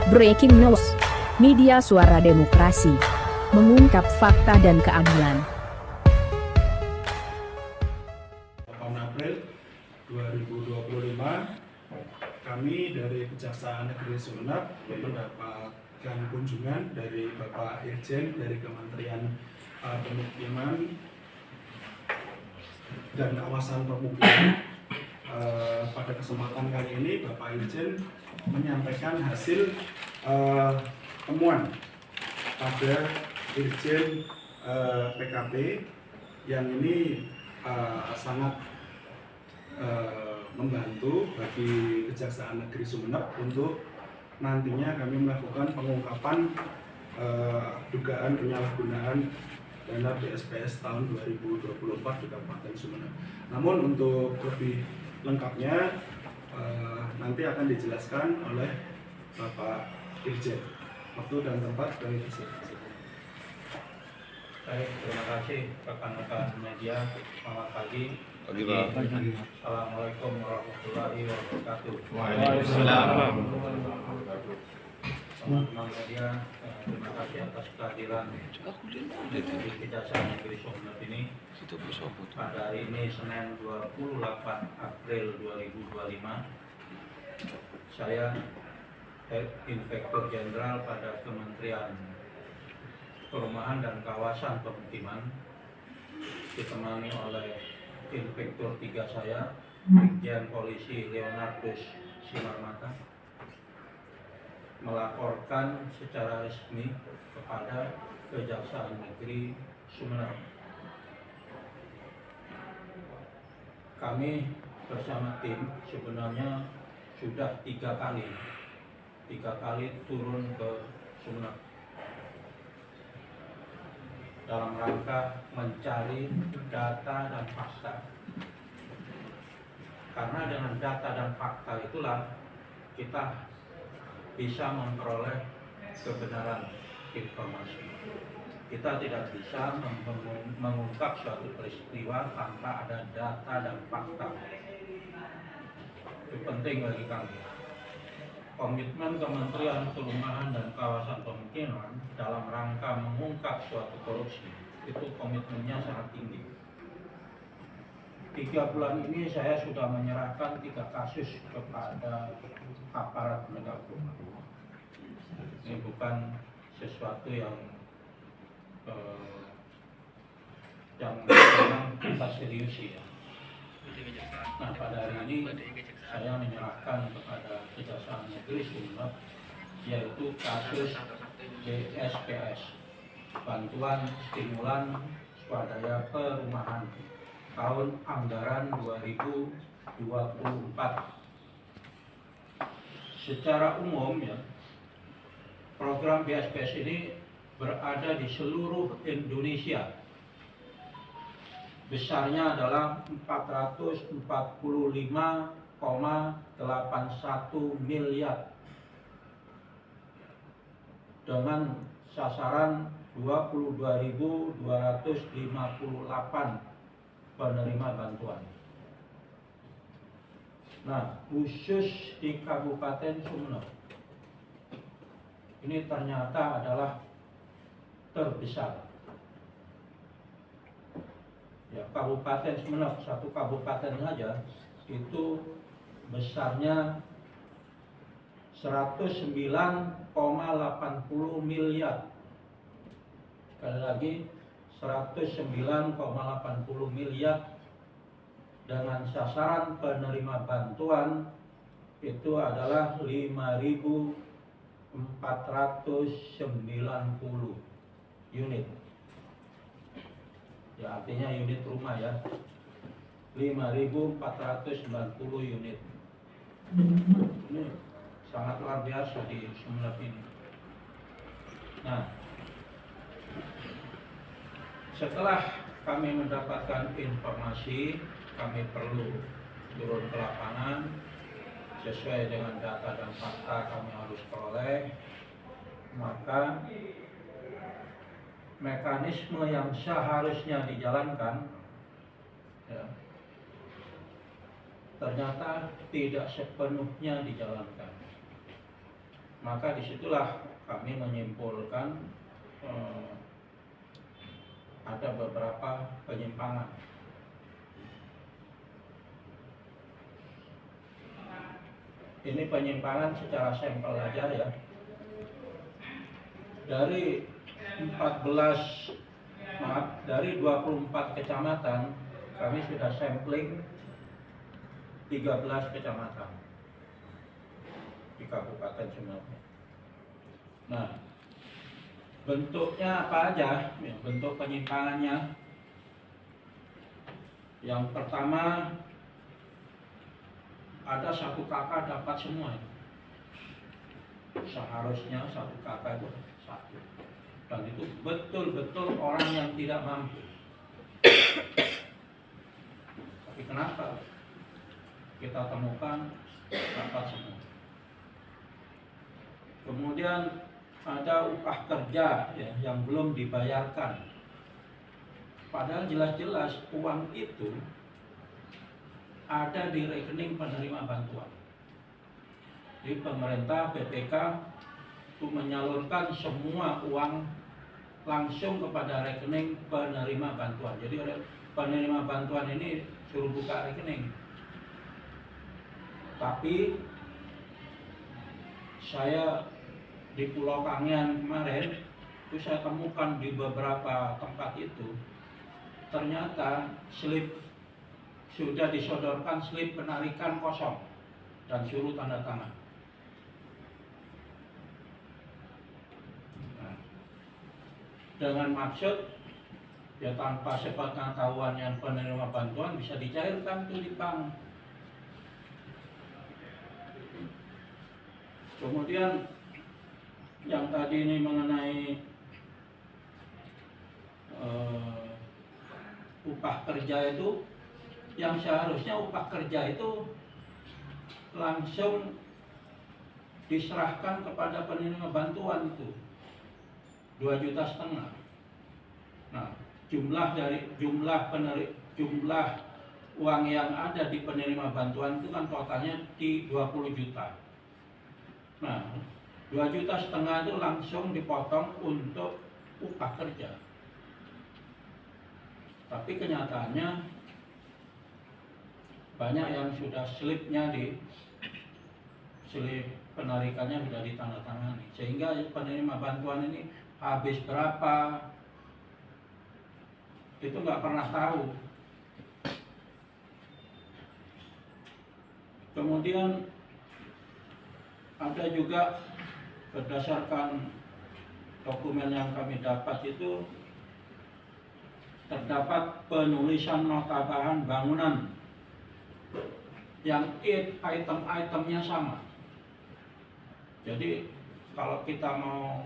Breaking News, media suara demokrasi, mengungkap fakta dan keadilan. 8 April 2025, kami dari Kejaksaan Negeri Sumeneb mendapatkan kunjungan dari Bapak Irjen dari Kementerian Pemukiman dan Kawasan Pemukiman. Pada kesempatan kali ini Bapak Irjen menyampaikan hasil temuan pada Irjen PKP yang ini sangat membantu bagi Kejaksaan Negeri Sumeneb untuk nantinya kami melakukan pengungkapan dugaan penyalahgunaan dana BSPS tahun 2024 di Kabupaten Sumeneb. Namun untuk lebih lengkapnya nanti akan dijelaskan oleh Bapak Irjen. Waktu dan tempat kami persilakan. Baik, terima kasih rekan-rekan media. Selamat pagi. Pak. Assalamualaikum warahmatullahi wabarakatuh. Waalaikumsalam. Teman-teman media, terima kasih atas kehadiran di Kejaksaan Negeri Sumeneb ini pada hari ini Senin 28 April 2025. Saya Inspektur Jenderal pada Kementerian Perumahan dan Kawasan Pemukiman ditemani oleh Inspektur 3 saya, Brigjen Polisi Leonardus Simarmata, melaporkan secara resmi kepada Kejaksaan Negeri Sumeneb. Kami bersama tim sebenarnya sudah tiga kali turun ke Sumeneb dalam rangka mencari data dan fakta. Karena dengan data dan fakta itulah kita bisa memperoleh kebenaran informasi. Kita tidak bisa mengungkap suatu peristiwa tanpa ada data dan fakta. Itu penting bagi kami. Komitmen Kementerian Perumahan dan Kawasan Pemukiman dalam rangka mengungkap suatu korupsi itu komitmennya sangat tinggi. 3 bulan ini saya sudah menyerahkan 3 kasus kepada aparat penegak hukum. Ini bukan sesuatu yang memang kita seriusi ya. Nah, pada hari ini saya menyerahkan kepada Kejaksaan Negeri Sumeneb yaitu kasus BSPS, bantuan stimulan swadaya perumahan tahun anggaran 2024. Secara umum ya, program BSPS ini berada di seluruh Indonesia. Besarnya adalah 445,81 miliar dengan sasaran 22.258 penerima bantuan. Nah, khusus di Kabupaten Sumeneb ini ternyata adalah terbesar. Ya, Kabupaten Sumeneb, satu kabupaten saja itu besarnya 109,80 miliar. Sekali lagi 109,80 miliar dengan sasaran penerima bantuan itu adalah 5.490 unit. Ya, artinya unit rumah ya, 5.490 unit. Ini sangat luar biasa di Sumeneb ini. Nah, setelah kami mendapatkan informasi, kami perlu turun ke lapangan sesuai dengan data dan fakta kami harus peroleh. Maka mekanisme yang seharusnya dijalankan ya, ternyata tidak sepenuhnya dijalankan. Maka disitulah kami menyimpulkan ada beberapa penyimpangan. Ini penyimpangan secara sampel aja ya. Dari 24 kecamatan kami sudah sampling 13 kecamatan di Kabupaten Sumeneb. Nah, bentuknya apa aja? Ya, bentuk penyimpangannya. Yang pertama, ada satu kakak dapat semua. Seharusnya satu kakak itu satu. Dan itu betul-betul orang yang tidak mampu. Tapi kenapa kita temukan dapat semua? Kemudian ada upah kerja ya, yang belum dibayarkan. Padahal jelas-jelas uang itu ada di rekening penerima bantuan. Jadi pemerintah BPK itu menyalurkan semua uang langsung kepada rekening penerima bantuan. Jadi penerima bantuan ini suruh buka rekening. Tapi saya di Pulau Kangean kemarin itu saya temukan di beberapa tempat itu ternyata slip sudah disodorkan, slip penarikan kosong dan suruh tanda tangan. Nah, dengan maksud ya tanpa sepengetahuan yang penerima bantuan bisa dicairkan tuh di bank. Kemudian yang tadi ini mengenai upah kerja itu, yang seharusnya upah kerja itu langsung diserahkan kepada penerima bantuan itu 2,5 juta. Nah, jumlah uang yang ada di penerima bantuan itu kan totalnya di 20 juta. Nah, 2,5 juta itu langsung dipotong untuk upah kerja. Tapi kenyataannya banyak yang sudah slipnya slip penarikannya sudah ditandatangani, sehingga penerima bantuan ini habis berapa itu nggak pernah tahu. Kemudian ada juga berdasarkan dokumen yang kami dapat itu terdapat penulisan nota bahan bangunan yang item-itemnya sama. Jadi kalau kita mau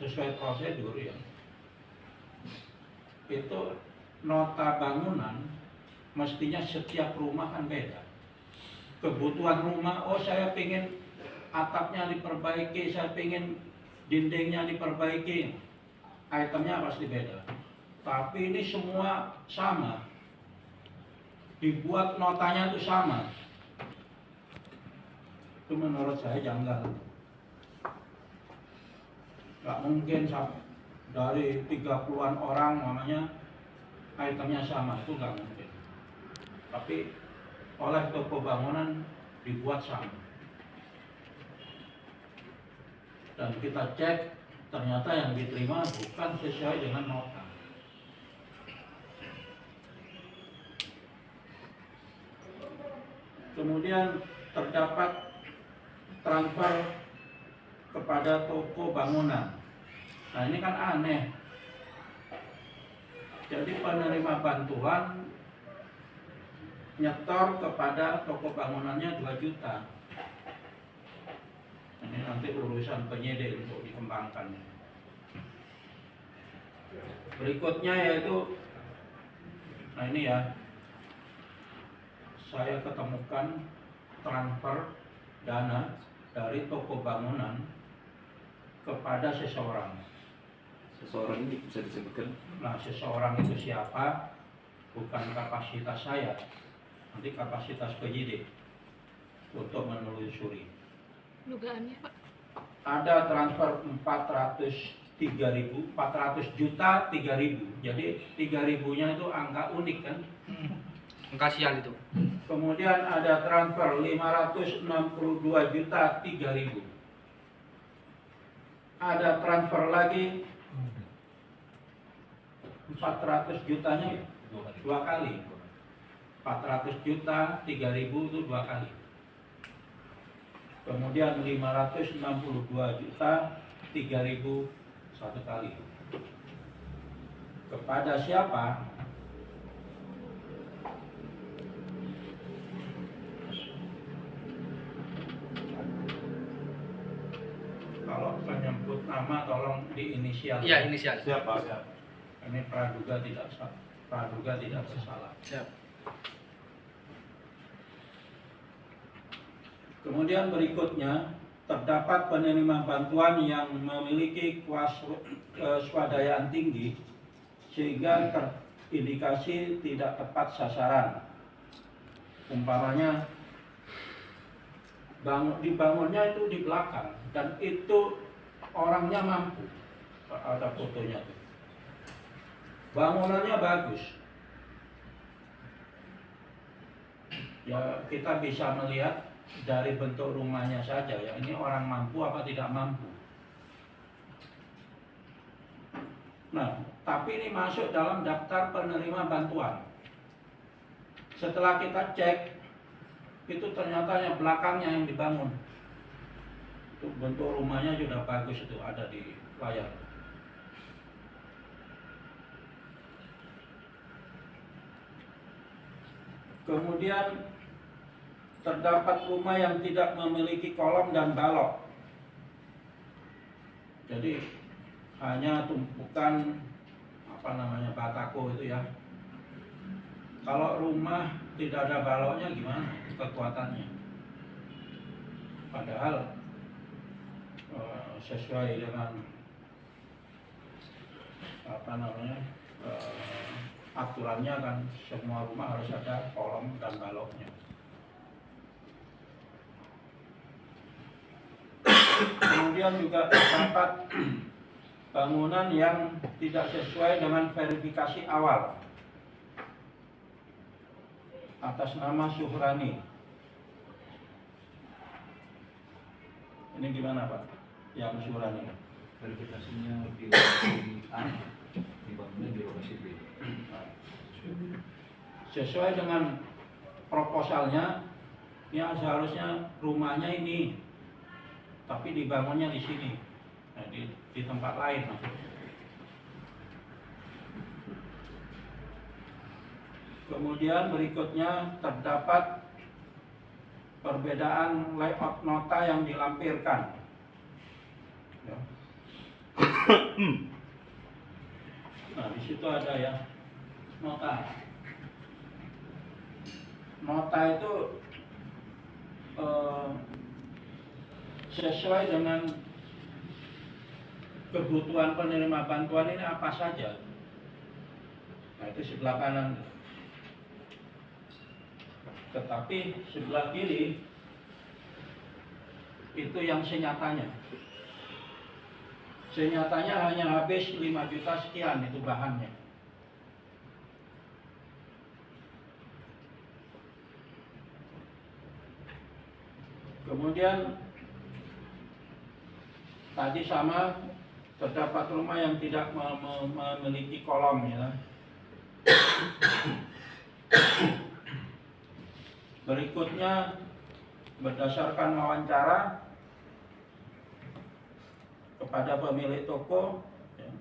sesuai prosedur ya, itu nota bangunan mestinya setiap rumah kan beda. Kebutuhan rumah, oh saya pengen atapnya diperbaiki, saya pengen dindingnya diperbaiki, itemnya pasti beda. Tapi ini semua sama, dibuat notanya itu sama. Itu menurut saya janggal. Gak mungkin dari 30-an orang namanya itemnya sama, itu gak mungkin. Tapi oleh toko bangunan dibuat sama. Dan kita cek, ternyata yang diterima bukan sesuai dengan nota. Kemudian terdapat transfer kepada toko bangunan. Nah ini kan aneh. Jadi penerima bantuan nyetor kepada toko bangunannya 2 juta. Ini nanti urusan penyidik untuk dikembangkan. Berikutnya yaitu, nah ini ya, saya ketemukan transfer dana dari toko bangunan kepada seseorang. Seseorang ini bisa disebutkan? Nah, seseorang itu siapa? Bukan kapasitas saya, nanti kapasitas penyidik untuk menelusuri. Dugaannya Pak? Ada transfer 400 juta 3.000. Jadi 3.000-nya itu angka unik kan. Angka sial itu. Kemudian ada transfer 562 juta 3.000. Ada transfer lagi 400 jutanya dua kali. 400 juta 3.000 itu dua kali. Kemudian 562 juta 3.000 satu kali. Kepada siapa? Kalau menyebut nama tolong diinisial. Iya, inisial. Siap, Pak. Ini praduga tidak bersalah. Siap. Kemudian berikutnya, terdapat penerima bantuan yang memiliki kewaspadaan tinggi sehingga terindikasi tidak tepat sasaran. Umpamanya dibangunnya itu di belakang dan itu orangnya mampu. Ada fotonya tuh. Bangunannya bagus. Ya, kita bisa melihat dari bentuk rumahnya saja ya, ini orang mampu apa tidak mampu. Nah, tapi ini masuk dalam daftar penerima bantuan. Setelah kita cek, itu ternyata yang belakangnya yang dibangun. Itu bentuk rumahnya sudah bagus, itu ada di layar. Kemudian terdapat rumah yang tidak memiliki kolom dan balok. Jadi hanya tumpukan batako itu ya. Kalau rumah tidak ada baloknya gimana kekuatannya? Padahal sesuai dengan aturannya kan semua rumah harus ada kolom dan baloknya. Kemudian juga terdapat bangunan yang tidak sesuai dengan verifikasi awal atas nama Suhrani. Ini gimana Pak? Yang Suhrani? Verifikasinya di lokasi A, dibangunnya di lokasi B. Sesuai dengan proposalnya, ya seharusnya rumahnya ini, tapi dibangunnya di sini, nah, di tempat lain. Kemudian berikutnya terdapat perbedaan layout nota yang dilampirkan. Ya. Nah, di situ ada ya nota. Nota itu sesuai dengan kebutuhan penerima bantuan ini apa saja. Nah, itu sebelah kanan. Tetapi sebelah kiri itu yang senyatanya. Senyatanya hanya habis 5 juta sekian itu bahannya. Kemudian tadi sama, terdapat rumah yang tidak memiliki kolom ya. Berikutnya berdasarkan wawancara kepada pemilik toko ya,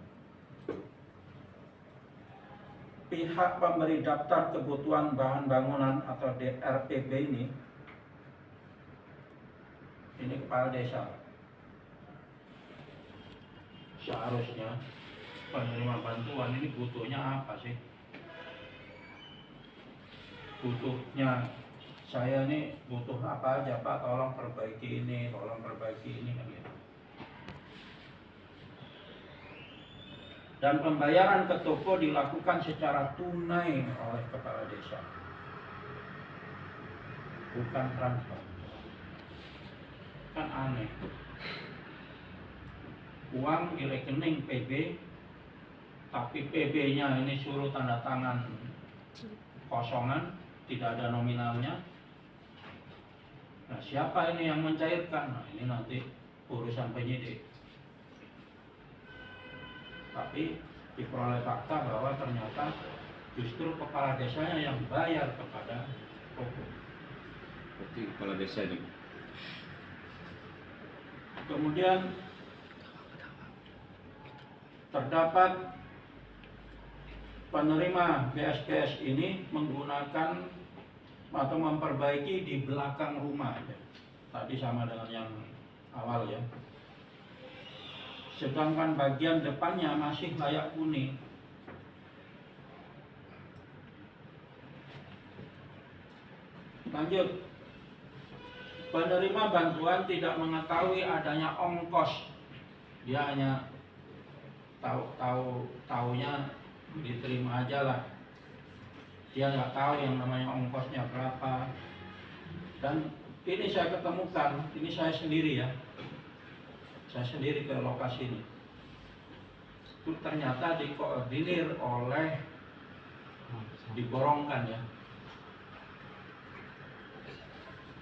pihak pemberi daftar kebutuhan bahan bangunan atau DRPB ini kepala desa. Seharusnya penerima bantuan ini butuhnya apa sih? Butuhnya saya ini butuh apa aja Pak, tolong perbaiki ini, kan gitu. Dan pembayaran ke toko dilakukan secara tunai oleh kepala desa, bukan transfer. Kan aneh. Uang di rekening PB, tapi PB-nya ini suruh tanda tangan kosongan, tidak ada nominalnya. Nah, siapa ini yang mencairkan? Nah, ini nanti urusan penyidik. Tapi diperoleh fakta bahwa ternyata justru kepala desanya yang bayar kepada Koko. Berarti kepala desa ini. Kemudian terdapat penerima BSPS ini menggunakan atau memperbaiki di belakang rumah. Tadi sama dengan yang awal ya. Sedangkan bagian depannya masih layak huni. Lanjut. Penerima bantuan tidak mengetahui adanya ongkos. Dia hanya tahunya diterima aja lah. Dia nggak tahu yang namanya ongkosnya berapa. Dan ini saya ketemukan, ini saya sendiri ya. Saya sendiri ke lokasi ini. Itu ternyata dikoordinir oleh, diborongkan ya,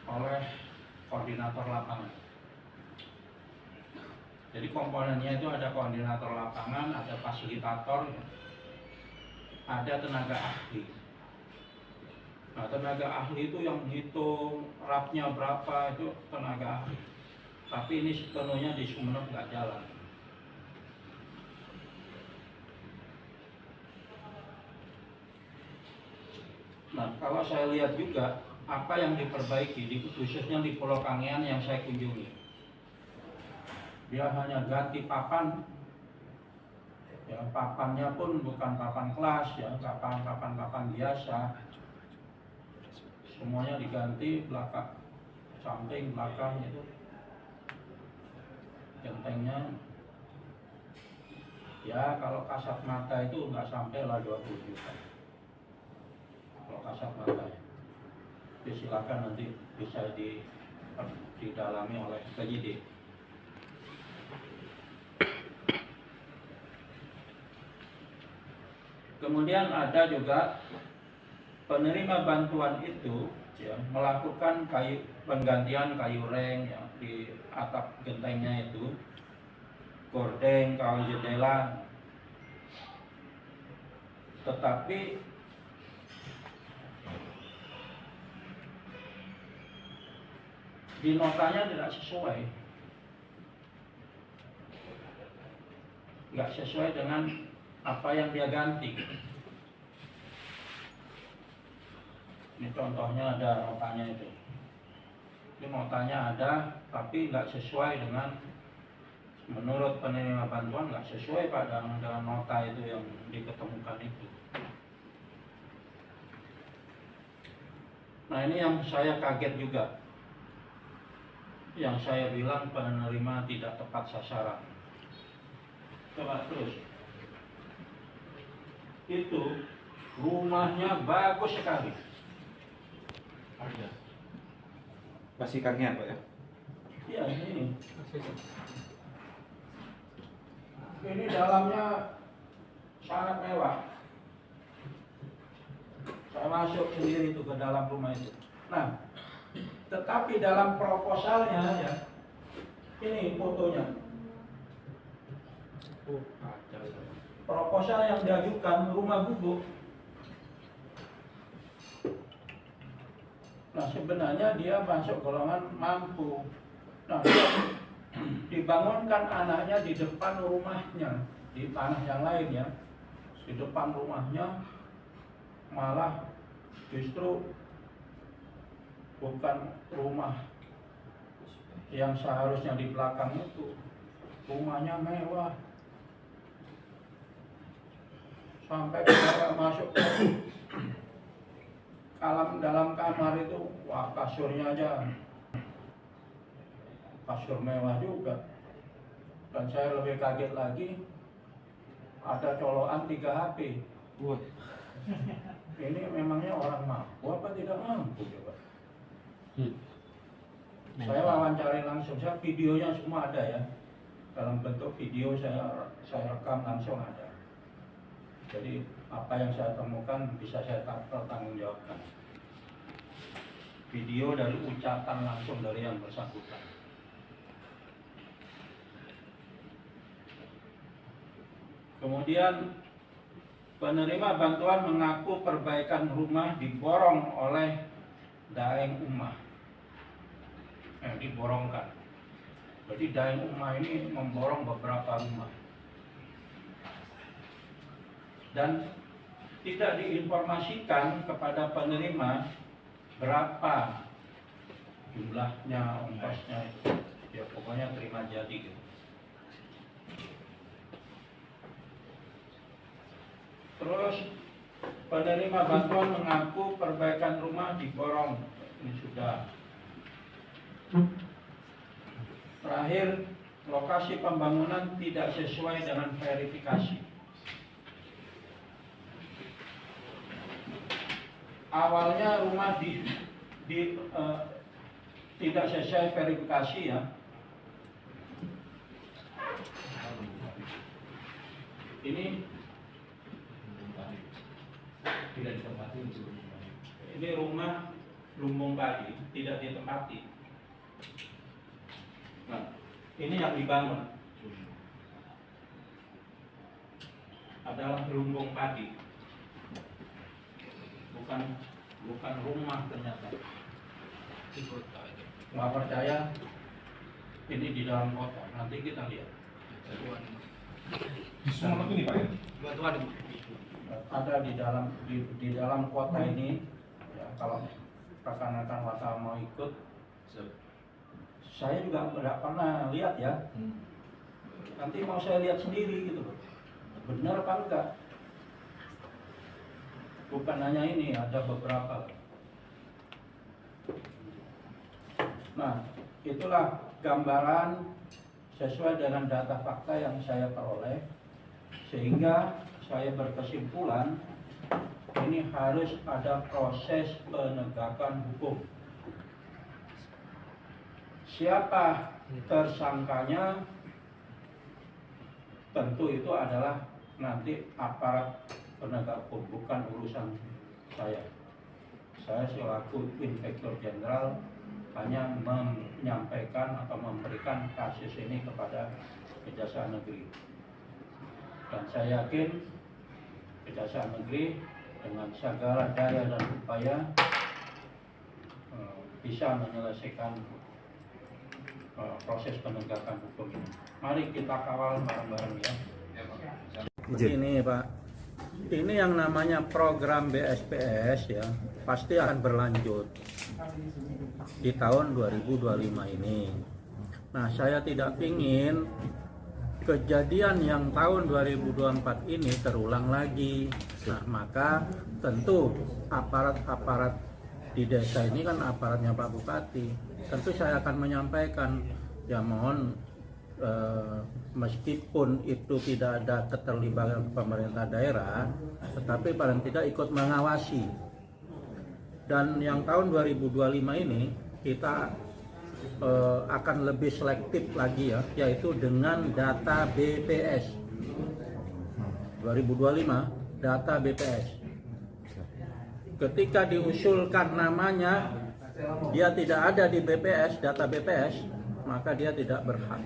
oleh koordinator lapangan. Jadi komponennya itu ada koordinator lapangan, ada fasilitator, ada tenaga ahli. Nah, tenaga ahli itu yang menghitung rapnya berapa, itu tenaga ahli. Tapi ini sepenuhnya di Sumeneb nggak jalan. Nah, kalau saya lihat juga apa yang diperbaiki, khususnya di Pulau Kangean yang saya kunjungi. Dia hanya ganti papan, ya papannya pun bukan papan kelas, ya papan biasa. Semuanya diganti, belakang, samping, belakang itu. Gentengnya, ya kalau kasat mata itu nggak sampai lah 20 juta. Kalau kasat mata ya. Jadi silakan nanti bisa didalami oleh penyidik. Kemudian ada juga penerima bantuan itu ya, melakukan penggantian kayu reng ya, di atap gentengnya itu, gordeng, kawan jendela. Tetapi di notanya tidak sesuai, nggak sesuai dengan apa yang dia ganti. Ini contohnya ada notanya itu. Ini notanya ada, tapi nggak sesuai dengan, menurut penerima bantuan nggak sesuai pada dengan nota itu yang diketemukan itu. Nah, ini yang saya kaget juga. Yang saya bilang penerima tidak tepat sasaran. Coba terus. Itu rumahnya bagus sekali. Masih Kangean Pak ya? Iya, ini. Ini dalamnya sangat mewah. Saya masuk sendiri itu ke dalam rumah itu. Nah, tetapi dalam proposalnya ya, ini fotonya. Proposal yang diajukan rumah gubuk. Nah, sebenarnya dia masuk golongan mampu. Nah, dibangunkan anaknya di depan rumahnya, di tanah yang lain ya, di depan rumahnya, malah justru bukan rumah yang seharusnya di belakang itu. Rumahnya mewah, sampai kita masuk ke dalam kamar itu, wah kasurnya aja kasur mewah juga. Dan saya lebih kaget lagi, ada colokan 3 HP. Wah. Ini memangnya orang mampu apa tidak mampu coba? Saya wawancari langsung, saya videonya semua ada ya. Dalam bentuk video saya rekam langsung ada. Jadi apa yang saya temukan bisa saya pertanggungjawabkan. Video dari ucapan langsung dari yang bersangkutan. Kemudian penerima bantuan mengaku perbaikan rumah diborong oleh Daeng Umah. Diborongkan. Jadi Daeng Umah ini memborong beberapa rumah. Dan tidak diinformasikan kepada penerima berapa jumlahnya, ongkosnya itu. Ya pokoknya terima jadi gitu. Terus penerima bantuan mengaku perbaikan rumah diborong. Ini sudah. Terakhir, lokasi pembangunan tidak sesuai dengan verifikasi. Awalnya rumah tidak sesuai verifikasi ya. Ini tidak ditempati. Ini rumah lumbung padi tidak ditempati. Nah, ini yang dibangun adalah lumbung padi, bukan rumah ternyata. Nggak percaya? Ini di dalam kota. Nanti kita lihat. Di Sumenep ini Pak ya? Ada di dalam kota ini. Ya, kalau rekan-rekan wartawan mau ikut, saya juga tidak pernah lihat ya. Nanti mau saya lihat sendiri gitu. Benar apa enggak? Bukan hanya ini, ada beberapa. Nah, itulah gambaran sesuai dengan data fakta yang saya peroleh, sehingga saya berkesimpulan ini harus ada proses penegakan hukum. Siapa tersangkanya, tentu itu adalah nanti aparat penegak hukum, bukan urusan saya. Saya selaku Inspektur Jenderal hanya menyampaikan atau memberikan kasus ini kepada Kejaksaan Negeri. Dan saya yakin Kejaksaan Negeri dengan segala daya dan upaya bisa menyelesaikan proses penegakan hukum ini. Mari kita kawal bareng-bareng ya. Begini Pak, ini yang namanya program BSPS ya, pasti akan berlanjut di tahun 2025 ini. Nah, saya tidak ingin kejadian yang tahun 2024 ini terulang lagi. Nah, maka tentu aparat-aparat di desa ini kan aparatnya Pak Bupati. Tentu saya akan menyampaikan, ya mohon meskipun itu tidak ada keterlibatan pemerintah daerah, tetapi paling tidak ikut mengawasi. Dan yang tahun 2025 ini kita akan lebih selektif lagi ya, yaitu dengan data BPS. 2025 data BPS. Ketika diusulkan namanya, dia tidak ada di BPS, data BPS, maka dia tidak berhak.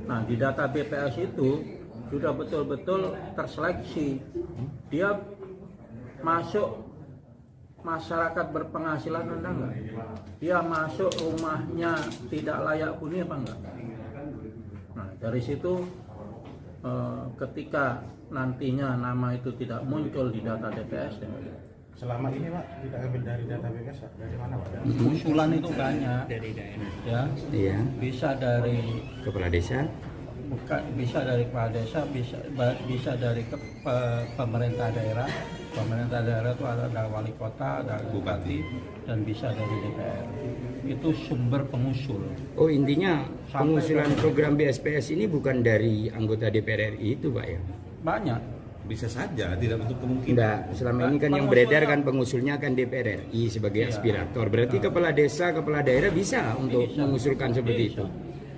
Nah, di data BPS itu sudah betul-betul terseleksi. Dia masuk masyarakat berpenghasilan rendah enggak? Dia masuk rumahnya tidak layak huni apa enggak? Nah, dari situ ketika nantinya nama itu tidak muncul di data DPS ya. Selama ini Pak tidak ambil dari data BPS, dari mana Pak? Usulan itu banyak dari daerah. ya. Iya. Bisa dari Kepala desa. bisa dari kepala desa, bisa dari pemerintah daerah. Pemerintah daerah itu ada wali kota, ada bupati, dan bisa dari DPR. Itu sumber pengusul. Oh, intinya Sampai pengusulan ke- program BSPS ini bukan dari anggota DPR RI itu Pak ya? Banyak. bisa saja, tidak untuk kemungkinan. Enggak, selama ini kan yang beredar kan pengusulnya kan DPR RI sebagai aspirator. Berarti kepala desa, kepala daerah bisa untuk mengusulkan seperti itu.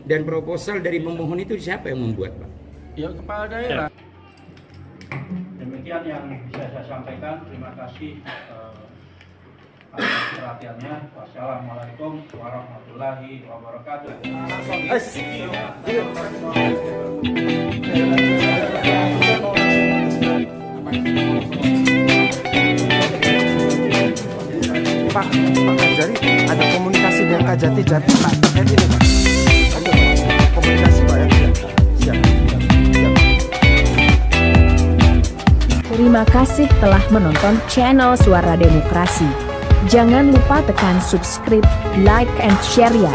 Dan proposal dari pemohon itu siapa yang membuat, Pak? Ya kepala daerah. Demikian yang bisa saya sampaikan. Terima kasih atas perhatiannya. Wassalamualaikum warahmatullahi wabarakatuh. Pak Kajari ada komunikasi dengan Kajati Jati Pak terkait ini Pak. Ada komunikasi Pak ya? Siap. Terima kasih telah menonton channel Suara Demokrasi. Jangan lupa tekan subscribe, like, and share ya.